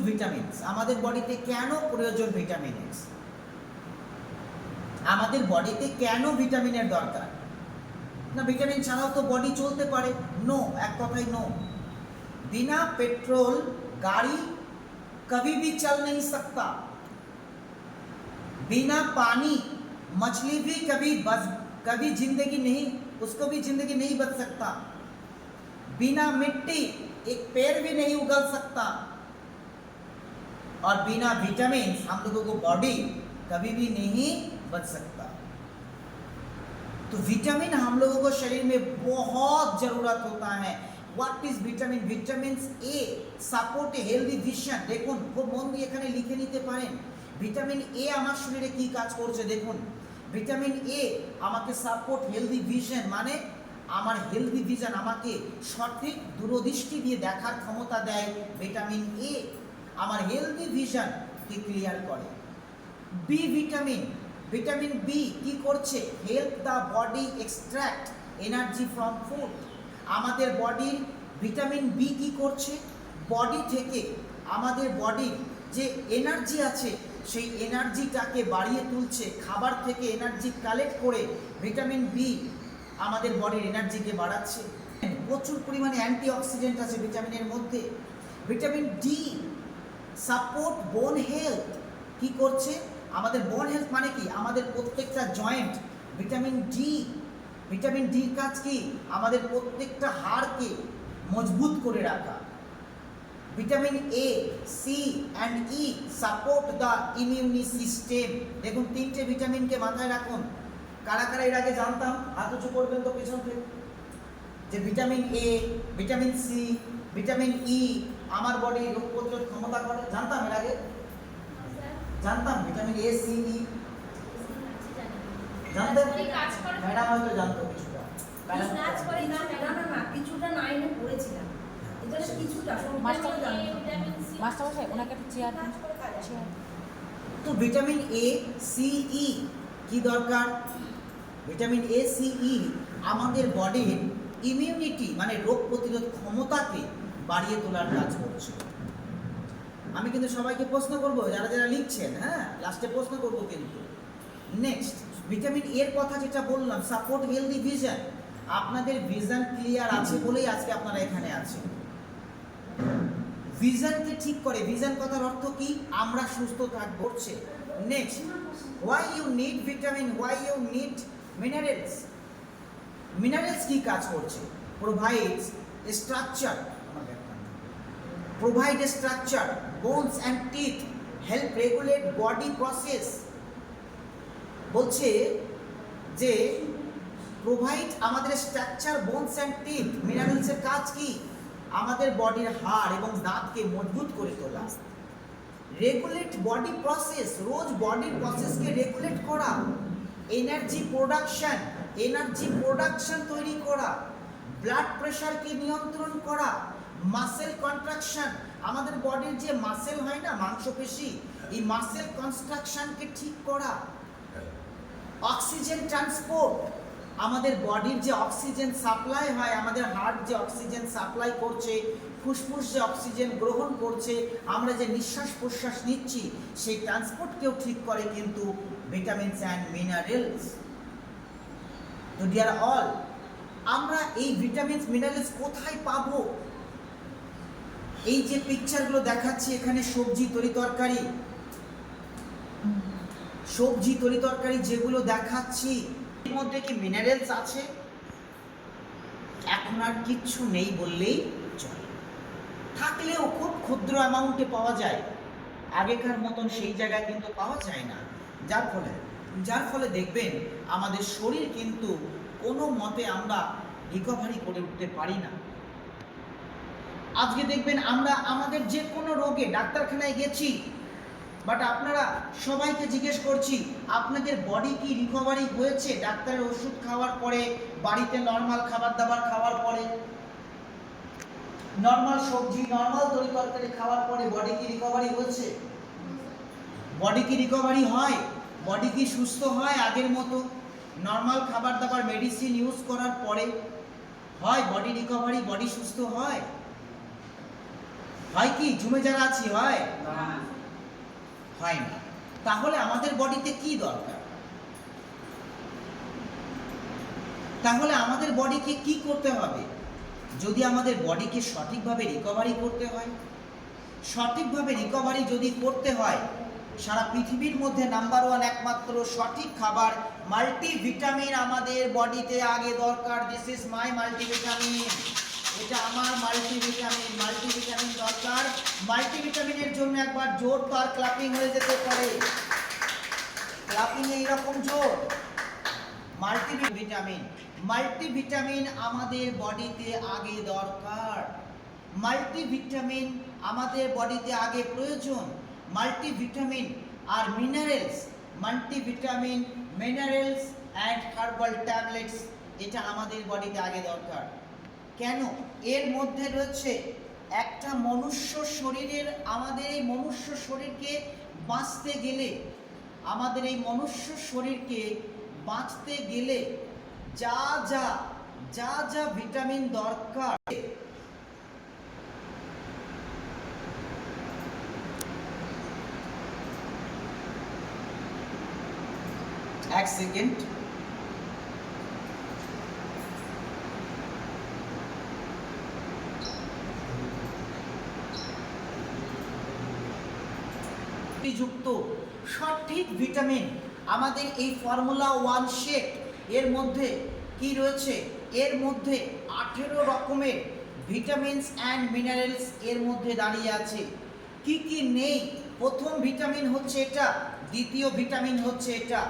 Vitamins. আমাদের বডিতে কেন প্রয়োজন ভিটামিনস? আমাদের বডিতে কেন ভিটামিনের দরকার? না ভিটামিন ছাড়াও তো বডি চলতে পারে? নো, এক কথাই নো। बिना पेट्रोल गाड़ी कभी भी चल नहीं सकता। बिना पानी मछली भी कभी जिंदगी नहीं, उसको भी जिंदगी नहीं बच सकता। बिना मिट्टी एक पेड़ भी नहीं उगल सकता। और बिना विटामिन हम लोगों को बॉडी कभी भी नहीं बच सकता। तो विटामिन हम लोगों को शरीर में बहुत जरूरत होता है। What is vitamin? Vitamin A support A healthy vision. দেখুন খুব মন দিয়ে এখানে লিখে নিতে পারেন। ভিটামিন এ আমার শরীরে কি কাজ করছে দেখুন। ভিটামিন এ আমাকে সাপোর্ট হেলদি ভিশন, মানে আমার হেলদি ভিশন, আমাকে সঠিক দূরদৃষ্টি দিয়ে দেখার ক্ষমতা দেয়। ভিটামিন এ আমার হেলদি ভিশন কে ক্লিয়ার করে। বি ভিটামিন, ভিটামিন বি কি করছে? Help the body extract energy from food. আমাদের বডির ভিটামিন বি কি করছে? বডি থেকে আমাদের বডির যে এনার্জি আছে সেই এনার্জিটাকে বাড়িয়ে তুলছে। খাবার থেকে এনার্জি কালেক্ট করে ভিটামিন বি আমাদের বডির এনার্জিকে বাড়াচ্ছে। প্রচুর পরিমাণে অ্যান্টিঅক্সিডেন্ট আছে ভিটামিনের মধ্যে। ভিটামিন ডি সাপোর্ট বোন হেলথ। কি করছে? আমাদের বোন হেলথ মানে কি? আমাদের প্রত্যেকটা জয়েন্ট। ভিটামিন ডির কাজ কি? আমাদের প্রত্যেকটা হাড়কে মজবুত করে রাখা। Vitamin A, C and E support the immune system. দেখুন তিনটে ভিটামিনকে মাথায় রাখুন। কারা কারা এর আগে জানতাম? হাত উঁচু করবেন তো পেছন থেকে। যে vitamin A, vitamin C, vitamin E আমার বডি রোগ প্রতিরোধ ক্ষমতা করে। জানতাম এর আগে? জানতাম ভিটামিন এ, সি, ই জানতেন? ম্যাডাম হয়তো জানতো কিছুটা। কিছুটা নাইনে পড়েছিলাম। তো ভিটামিন এ, সি, ই কি দরকার? ভিটামিন এ, সি, ই আমাদের বডির ইমিউনিটি মানে রোগ প্রতিরোধ ক্ষমতাকে বাড়িয়ে তোলার কাজ করছে। আমি কিন্তু সবাইকে প্রশ্ন করব, যারা যারা লিখছেন, হ্যাঁ লাস্টে প্রশ্ন করব কিন্তু। নেক্সট ভিটামিন এর কথা যেটা বললাম, সাপোর্ট হেলদি ভিশন। আপনাদের ভিশন ক্লিয়ার আছে বলেই আজকে আপনারা এখানে আছেন। ভিশনকে ঠিক করে। ভিশন কথার অর্থ কি? আমরা সুস্থ থাকবো। Next, why you need vitamin, why you need minerals. Minerals কি কাজ করছে? Provides structure, bones and teeth, help regulate body process। বলছে যে প্রোভাইড আমাদের স্ট্রাকচার, বোনস অ্যান্ড টিথ। মিনারেলসের কাজ কি? আমাদের বডির হাড় এবং দাঁতকে মজবুত করে তোলা। রেগুলেট বডি প্রসেস, রোজ বডির প্রসেসকে রেগুলেট করা। এনার্জি প্রোডাকশন তৈরি করা। ব্লাড প্রেশারকে নিয়ন্ত্রণ করা। মাসেল কন্ট্রাকশন, আমাদের বডির যে মাসেল হয় না, মাংসপেশি, এই মাসেল কনস্ট্রাকশনকে ঠিক করা। অক্সিজেন ট্রান্সপোর্ট, আমাদের বডির যে অক্সিজেন সাপ্লাই হয়, আমাদের হার্ট যে অক্সিজেন সাপ্লাই করছে, ফুসফুস যে অক্সিজেন গ্রহণ করছে, আমরা যে নিঃশ্বাস প্রশ্বাস নিচ্ছি, সেই ট্রান্সপোর্টকেও ঠিক করে কিন্তু ভিটামিনস অ্যান্ড মিনারেলস। তো ডিয়ার অল, আমরা এই ভিটামিনস মিনারেলস কোথায় পাবো? এই যে পিকচারগুলো দেখাচ্ছি এখানে, সবজি তরি তরকারি যেগুলো দেখাচ্ছি, এর মধ্যে কি মিনারেলস আছে? এখন আর কিচ্ছু নেই বললেই চলে। থাকলেও খুব ক্ষুদ্র অ্যামাউন্টে পাওয়া যায়, আগেকার মতন সেই জায়গায় কিন্তু পাওয়া যায় না। যার ফলে দেখবেন আমাদের শরীর কিন্তু কোনো মতে আমরা রিকভারি করে উঠতে পারি না। আজকে দেখবেন আমরা আমাদের যে কোনো রোগে ডাক্তারখানায় গেছি, বাট আপনারা সবাইকে জিজ্ঞেস করছি আপনাদের বডি কি রিকভারি হয়েছে? ডাক্তারের ওষুধ খাওয়ার পরে, বাড়িতে নর্মাল খাবার দাবার খাওয়ার পরে, নর্মাল সবজি, নর্মাল তরি তরকারি খাওয়ার পরে বডি কি রিকভারি হয়েছে? বডি কি রিকভারি হয়? বডি কি সুস্থ হয় আগের মতো? নর্মাল খাবার দাবার, মেডিসিন ইউজ করার পরে হয় বডি রিকভারি, বডি সুস্থ হয়? হয় কি জুমে যারা আছি হয় হয় না। তাহলে আমাদের বডিতে কি দরকার? তাহলে আমাদের বডিকে কি করতে হবে? যদি আমাদের বডিকে সঠিকভাবে রিকভারি করতে হয়, সঠিকভাবে রিকভারি যদি করতে হয়, সারা পৃথিবীর মধ্যে নাম্বার ওয়ান একমাত্র সঠিক খাবার মাল্টিভিটামিন আমাদের বডিতে আগে দরকার। দিস ইজ মাই মাল্টিভিটামিন, এটা আমার মাল্টিভিটামিন। মাল্টিভিটামিন দরকার। মাল্টিভিটামিনের জন্য একবার জোর তার ক্লাপিং হয়ে যেতে পারে। ক্লাপিং এইরকম জোর। মাল্টিভিটামিন, মাল্টিভিটামিন আমাদের বডিতে আগে দরকার। মাল্টিভিটামিন আমাদের বডিতে আগে প্রয়োজন। মাল্টিভিটামিন আর minerals, multivitamin, minerals and herbal tablets, এটা আমাদের বডিতে আগে দরকার। কেন? এর মধ্যে রয়েছে একটা মনুষ্য শরীরের, আমাদের এই মনুষ্য শরীরকে বাঁচতে গেলে, আমাদের এই মনুষ্য শরীরকে বাঁচতে গেলে যা যা যা যা ভিটামিন দরকার, এক সেকেন্ড, যুক্ত সঠিক ভিটামিন আমাদের এই ফর্মুলা 1 শেক এর মধ্যে কি রয়েছে? এর মধ্যে 18 রকমের ভিটামিনস অ্যান্ড মিনারেলস এর মধ্যে দাঁড়িয়ে আছে। কি কি নেই? প্রথম ভিটামিন হচ্ছে এটা, দ্বিতীয় ভিটামিন হচ্ছে এটা,